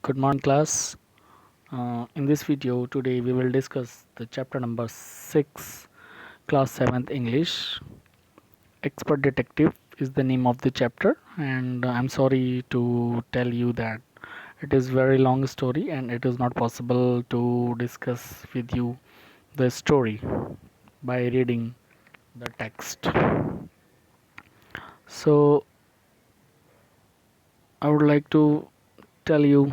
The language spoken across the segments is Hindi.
Good morning, class. In this video, today we will discuss the chapter number 6, class 7th English. Expert Detective is the name of the chapter, and I'm sorry to tell you that it is very long story and it is not possible to discuss with you the story by reading the text. So, I would like to tell you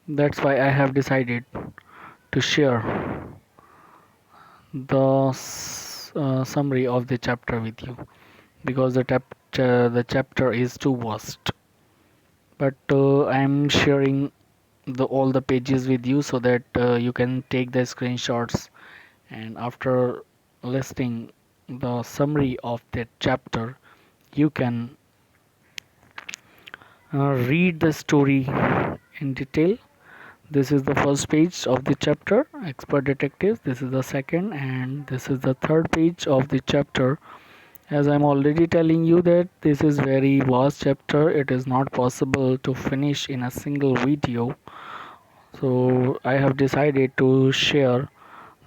that's why I have decided to share the summary of the chapter with you because the chapter is too vast, but I'm sharing all the pages with you so that you can take the screenshots, and after listing the summary of that chapter you can read the story in detail. This is the first page of the chapter, Expert Detectives. This is the second, and this is the third page of the chapter. As I'm already telling you that this is very vast chapter, it is not possible to finish in a single video. So I have decided to share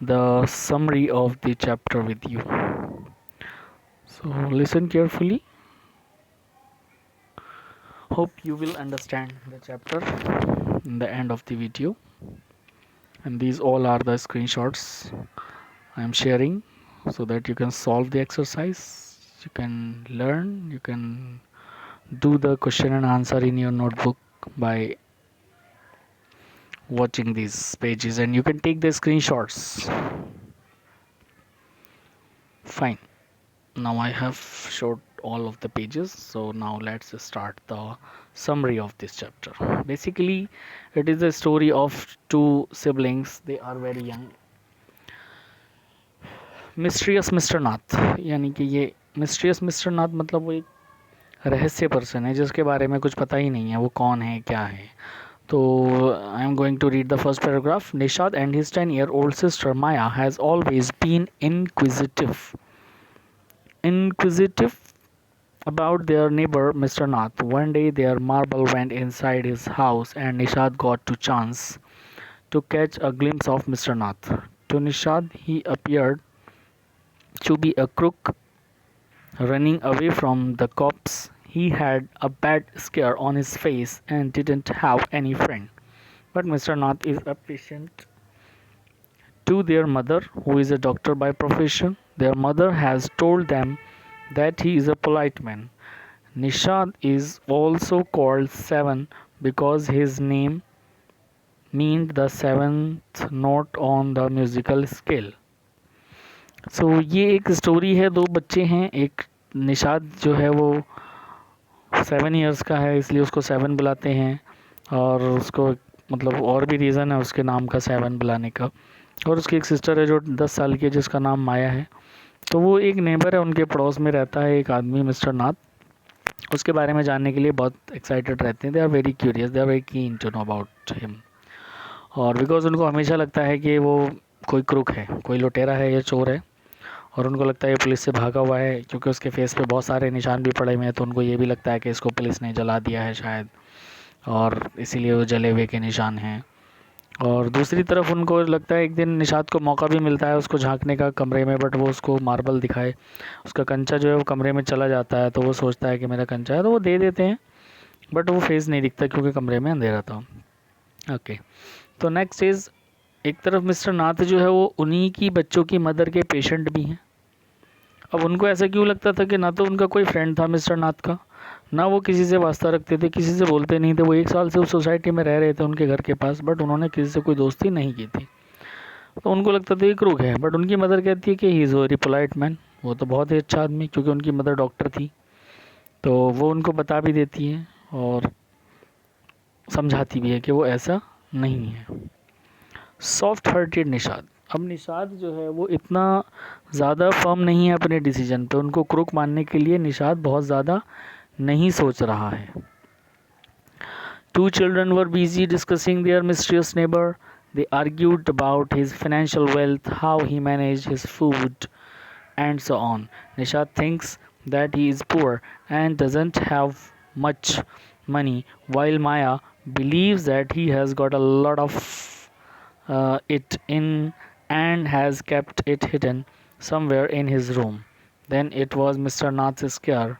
the summary of the chapter with you. So listen carefully. Hope you will understand the chapter in the end of the video. And these all are the screenshots I am sharing so that you can solve the exercise. You can learn, you can do the question and answer in your notebook by watching these pages, and you can take the screenshots. Fine, now I have showed all of the pages, so now let's start the summary of this chapter. Basically it is the story of two siblings. They are very young. Mysterious mister Nath, यानी कि ये मिस्ट्रियस मिस्टर नाथ मतलब वो एक रहस्य पर्सन है जिसके बारे में कुछ पता ही नहीं है वो कौन है क्या है. So I am going to read the first paragraph. Nishad and his 10-year-old sister Maya has always been inquisitive about their neighbor Mr. Nath. One day their marble went inside his house and Nishad got to chance to catch a glimpse of Mr. Nath. To Nishad he appeared to be a crook running away from the cops. He had a bad scare on his face and didn't have any friend. But Mr. Nath is a patient. To their mother, who is a doctor by profession, their mother has told them that he is a polite man. Nishad is also called Seven because his name means the seventh note on the musical scale. So ये एक स्टोरी है. दो बच्चे हैं. एक निशाद जो है वो 7 इयर्स का है, इसलिए उसको 7 बुलाते हैं, और उसको मतलब और भी रीज़न है उसके नाम का 7 बुलाने का. और उसकी एक सिस्टर है जो 10 साल की है जिसका नाम माया है. तो वो एक नेबर है, उनके पड़ोस में रहता है एक आदमी मिस्टर नाथ. उसके बारे में जानने के लिए बहुत एक्साइटेड रहते हैं. They are very curious, they are very keen to know about him. और बिकॉज उनको हमेशा लगता है कि वो कोई क्रूक है, कोई लुटेरा है या चोर है, और उनको लगता है ये पुलिस से भागा हुआ है क्योंकि उसके फेस पे बहुत सारे निशान भी पड़े हुए हैं. तो उनको ये भी लगता है कि इसको पुलिस ने जला दिया है शायद, और इसीलिए वो जले हुए के निशान हैं. और दूसरी तरफ उनको लगता है एक दिन निशाद को मौका भी मिलता है उसको झांकने का कमरे में, बट वो उसको मार्बल दिखाए. उसका कंचा जो है वो कमरे में चला जाता है, तो वो सोचता है कि मेरा कंचा है, तो वो दे देते हैं, बट वो फेस नहीं दिखता क्योंकि कमरे में अंधेरा था. ओके, तो नेक्स्ट इज़, एक तरफ मिस्टर नाथ जो है वो उन्हीं की बच्चों की मदर के पेशेंट भी हैं. अब उनको ऐसा क्यों लगता था कि ना तो उनका कोई फ्रेंड था मिस्टर नाथ का, ना वो किसी से वास्ता रखते थे, किसी से बोलते नहीं थे. वो 1 साल से उस सोसाइटी में रह रहे थे उनके घर के पास, बट उन्होंने किसी से कोई दोस्ती नहीं की थी. तो उनको लगता था ये क्रूक है. बट उनकी मदर कहती है कि he is very polite man, वो तो बहुत ही अच्छा आदमी, क्योंकि उनकी मदर डॉक्टर थी. तो वो उनको बता भी देती है और समझाती भी है कि वो ऐसा नहीं है. Soft hearted Nishad. अब निषाद जो है वो इतना ज़्यादा फर्म नहीं है अपने डिसीजन पे. उनको क्रूक मानने के लिए निषाद बहुत ज़्यादा नहीं सोच रहा है. Two children were busy discussing their mysterious neighbor. They argued about his financial wealth, how he managed his food, and so on. Nishad thinks that he is poor and doesn't have much money, while Maya believes that he has got a lot of it in and has kept it hidden somewhere in his room. Then it was Mr. Nath's scare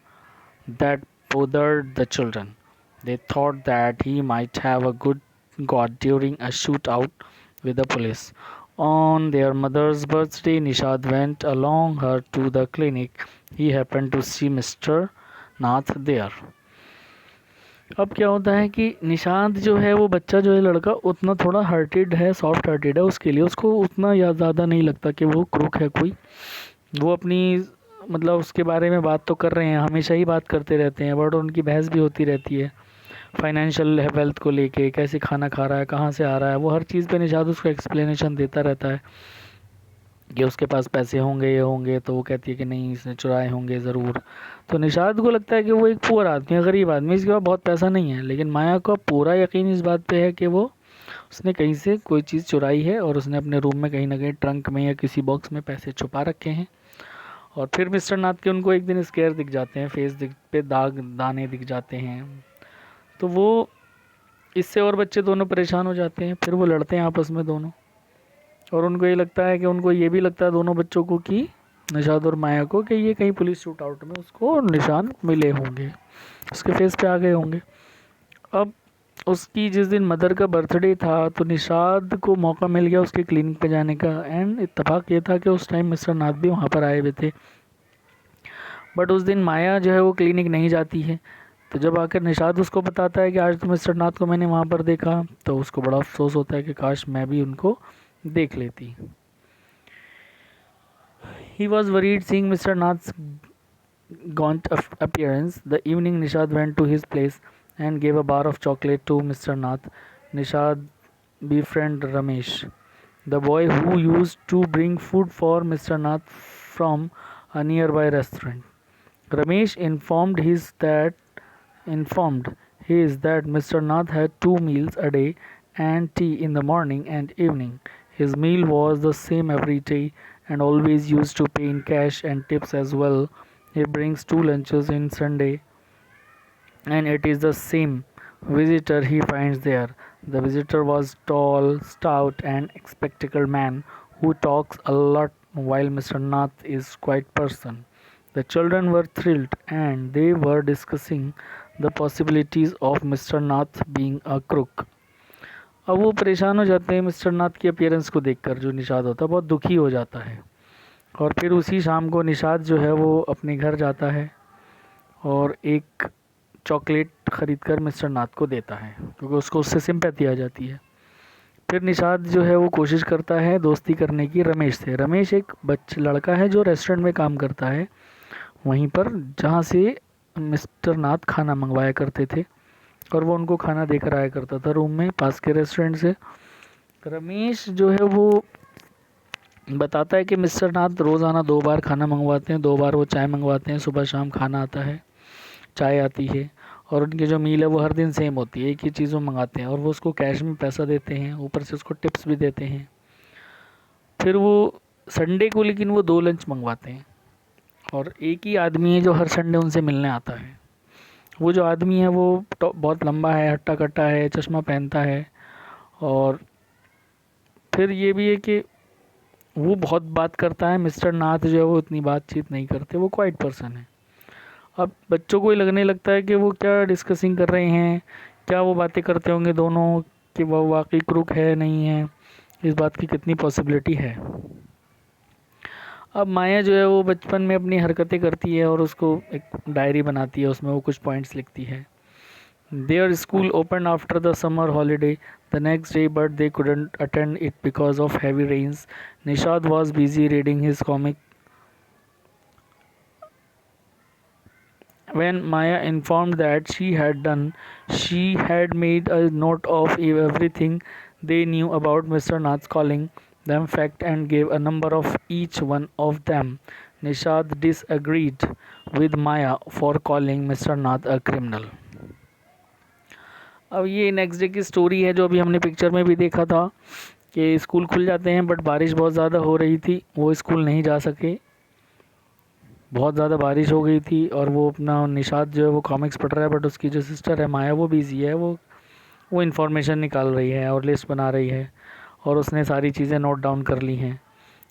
that bothered the children. They thought that he might have a good got during a shootout with the police. On their mother's birthday, Nishad went along her to the clinic. He happened to see Mr. Nath there. अब क्या होता है कि निशांत जो है वो बच्चा जो है लड़का उतना थोड़ा हार्टेड है, सॉफ्ट हार्टेड है, उसके लिए उसको उतना या ज़्यादा नहीं लगता कि वो क्रूक है कोई। वो अपनी मतलब उसके बारे में बात तो कर रहे हैं, हमेशा ही बात करते रहते हैं, बट उनकी बहस भी होती रहती है फाइनेंशियल वेल्थ को लेके, कैसे खाना खा रहा है, कहाँ से आ रहा है, वो हर चीज़ पे निशाद उसको एक्सप्लेनेशन देता रहता है कि उसके पास पैसे होंगे ये होंगे, तो वो कहती है कि नहीं इसने चुराए होंगे ज़रूर। तो निशाद को लगता है कि वो एक पुअर आदमी है, गरीब आदमी, इसके पास बहुत पैसा नहीं है, लेकिन माया को पूरा यकीन इस बात पे है कि वो उसने कहीं से कोई चीज़ चुराई है और उसने अपने रूम में कहीं ना कहीं ट्रंक में या किसी बॉक्स में पैसे छुपा रखे हैं। और फिर मिस्टर नाथ के उनको एक दिन स्केयर दिख जाते हैं, पे दाने दिख जाते हैं, तो वो इससे और बच्चे दोनों परेशान हो जाते हैं। फिर वो लड़ते हैं आपस में दोनों, और उनको ये लगता है कि उनको ये भी लगता है दोनों बच्चों को कि निशाद और माया को कि ये कहीं पुलिस शूट आउट में उसको निशान मिले होंगे, उसके फेस पे आ गए होंगे। अब उसकी जिस दिन मदर का बर्थडे था तो निशाद को मौका मिल गया उसके क्लिनिक पे जाने का, एंड इत्तेफाक ये था कि उस टाइम मिस्टर नाथ भी वहाँ पर आए हुए थे। बट उस दिन माया जो है वो क्लिनिक नहीं जाती है, तो जब आकर निशाद उसको बताता है कि आज तो मिस्टर नाथ को मैंने वहाँ पर देखा, तो उसको बड़ा अफसोस होता है कि काश मैं भी उनको देख लेती। He was worried seeing Mr. Nath's gaunt appearance. The evening Nishad went to his place and gave a bar of chocolate to Mr. Nath. Nishad befriended Ramesh, the boy who used to bring food for Mr. Nath from a nearby restaurant. Ramesh informed his that Mr. Nath had 2 meals a day and tea in the morning and evening. His meal was the same every day and always used to pay in cash and tips as well. He brings 2 lunches in Sunday and it is the same visitor he finds there. The visitor was tall, stout and spectacled man who talks a lot while Mr. Nath is quiet person. The children were thrilled and they were discussing the possibilities of Mr. Nath being a crook. अब वो परेशान हो जाते हैं मिस्टर नाथ की अपीयरेंस को देखकर, जो निशाद होता है बहुत दुखी हो जाता है। और फिर उसी शाम को निशाद जो है वो अपने घर जाता है और एक चॉकलेट ख़रीद कर मिस्टर नाथ को देता है, क्योंकि उसको उससे सिंपैथी आ जाती है। फिर निशाद जो है वो कोशिश करता है दोस्ती करने की रमेश से। रमेश एक लड़का है जो रेस्टोरेंट में काम करता है, वहीं पर जहाँ से मिस्टर नाथ खाना मंगवाया करते थे, और वो उनको खाना देकर आया करता था रूम में पास के रेस्टोरेंट से। रमेश जो है वो बताता है कि मिस्टर नाथ रोज़ाना 2 बार खाना मंगवाते हैं, 2 बार वो चाय मंगवाते हैं, सुबह शाम खाना आता है, चाय आती है, और उनकी जो मील है वो हर दिन सेम होती है, एक ही चीज़ वो मंगाते हैं, और वो उसको कैश में पैसा देते हैं, ऊपर से उसको टिप्स भी देते हैं। फिर वो संडे को लेकिन वो 2 लंच मंगवाते हैं, और एक ही आदमी है जो हर संडे उनसे मिलने आता है। वो जो आदमी है वो बहुत लंबा है, हट्टा कट्टा है, चश्मा पहनता है, और फिर ये भी है कि वो बहुत बात करता है। मिस्टर नाथ जो है वो इतनी बातचीत नहीं करते, वो क्वाइट पर्सन है। अब बच्चों को ही लगने लगता है कि वो क्या डिस्कसिंग कर रहे हैं, क्या वो बातें करते होंगे दोनों, कि वो वाकई क्रूक है नहीं है, इस बात की कितनी पॉसिबिलिटी है। अब माया जो है वो बचपन में अपनी हरकतें करती है और उसको एक डायरी बनाती है, उसमें वो कुछ पॉइंट्स लिखती है। Their school opened after the summer holiday the next day, but they couldn't attend it because of heavy rains. Nishad was busy reading his comic when Maya informed that she had made a note of everything they knew about Mr. Nath's calling them fact and gave a number of each one of them. Nishad disagreed with Maya for calling Mr. Nath a criminal. अब ये नेक्स्ट डे की स्टोरी है जो अभी हमने पिक्चर में भी देखा था कि स्कूल खुल जाते हैं, बट बारिश बहुत ज़्यादा हो रही थी, वो स्कूल नहीं जा सके। बहुत ज़्यादा बारिश हो गई थी और वो अपना निशाद जो है वो कॉमिक्स पढ़ रहा है, बट उसकी जो सिस्टर है माया वो बिज़ी है, वो इन्फॉर्मेशन निकाल रही है और लिस्ट बना रही है और उसने सारी चीज़ें नोट डाउन कर ली हैं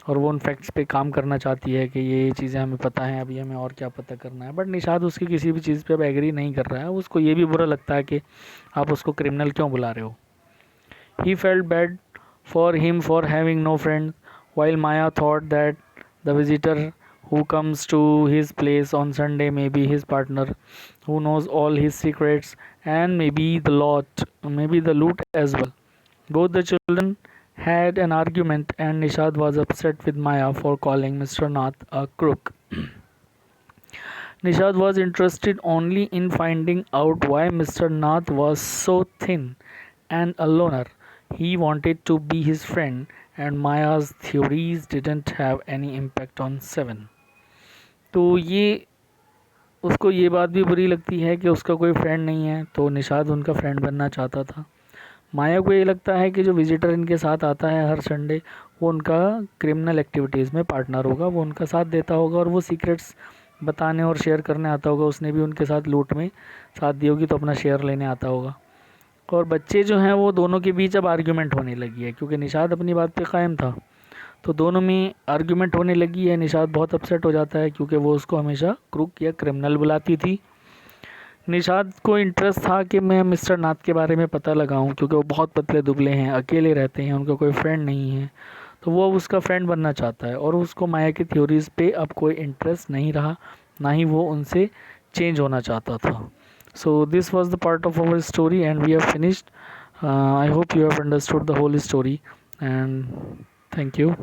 और वो उन फैक्ट्स पे काम करना चाहती है कि ये चीज़ें हमें पता हैं, अभी हमें और क्या पता करना है। बट निशाद उसकी किसी भी चीज़ पे अब एग्री नहीं कर रहा है, उसको ये भी बुरा लगता है कि आप उसको क्रिमिनल क्यों बुला रहे हो। He felt bad for him for having no friend, while Maya thought that the visitor who comes to his place on Sunday may be his partner, who knows all his secrets, and maybe the loot as well. Both the children had an argument, and Nishad was upset with Maya for calling Mr. Nath a crook. Nishad was interested only in finding out why Mr. Nath was so thin and a loner. He wanted to be his friend, and Maya's theories didn't have any impact on Seven. तो ये उसको ये बात भी बुरी लगती है कि उसका कोई फ्रेंड नहीं है, तो निशाद उनका फ्रेंड बनना चाहता था। माया को ये लगता है कि जो विजिटर इनके साथ आता है हर संडे, वो उनका क्रिमिनल एक्टिविटीज़ में पार्टनर होगा, वो उनका साथ देता होगा और वो सीक्रेट्स बताने और शेयर करने आता होगा। उसने भी उनके साथ लूट में साथ दी होगी तो अपना शेयर लेने आता होगा। और बच्चे जो हैं वो दोनों के बीच अब आर्ग्यूमेंट होने लगी है, क्योंकि निशाद अपनी बात पे कायम था, तो दोनों में आर्ग्यूमेंट होने लगी है। निशाद बहुत अपसेट हो जाता है क्योंकि वो उसको हमेशा क्रूक या क्रिमिनल बुलाती थी। निशाद को इंटरेस्ट था कि मैं मिस्टर नाथ के बारे में पता लगाऊं, क्योंकि वो बहुत पतले दुबले हैं, अकेले रहते हैं, उनका कोई फ्रेंड नहीं है, तो वो उसका फ्रेंड बनना चाहता है। और उसको माया की थ्योरीज़ पे अब कोई इंटरेस्ट नहीं रहा, ना ही वो उनसे चेंज होना चाहता था। So this was the part of our story and we have finished. I hope you have understood the whole story and thank you.